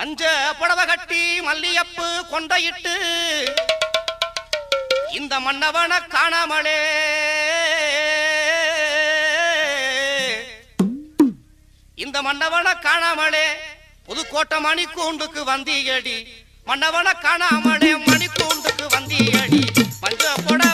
மஞ்ச புடவை கட்டி மல்லியப்பு கொண்டையிட்டு இந்த மன்னவன காணாமலே இந்த மன்னவன காணாமலே புதுக்கோட்டை மணிக்கூண்டுக்கு வந்தியடி மன்னவன காணாமலே மணிக்கூண்டுக்கு வந்தியடி மஞ்ச புடவை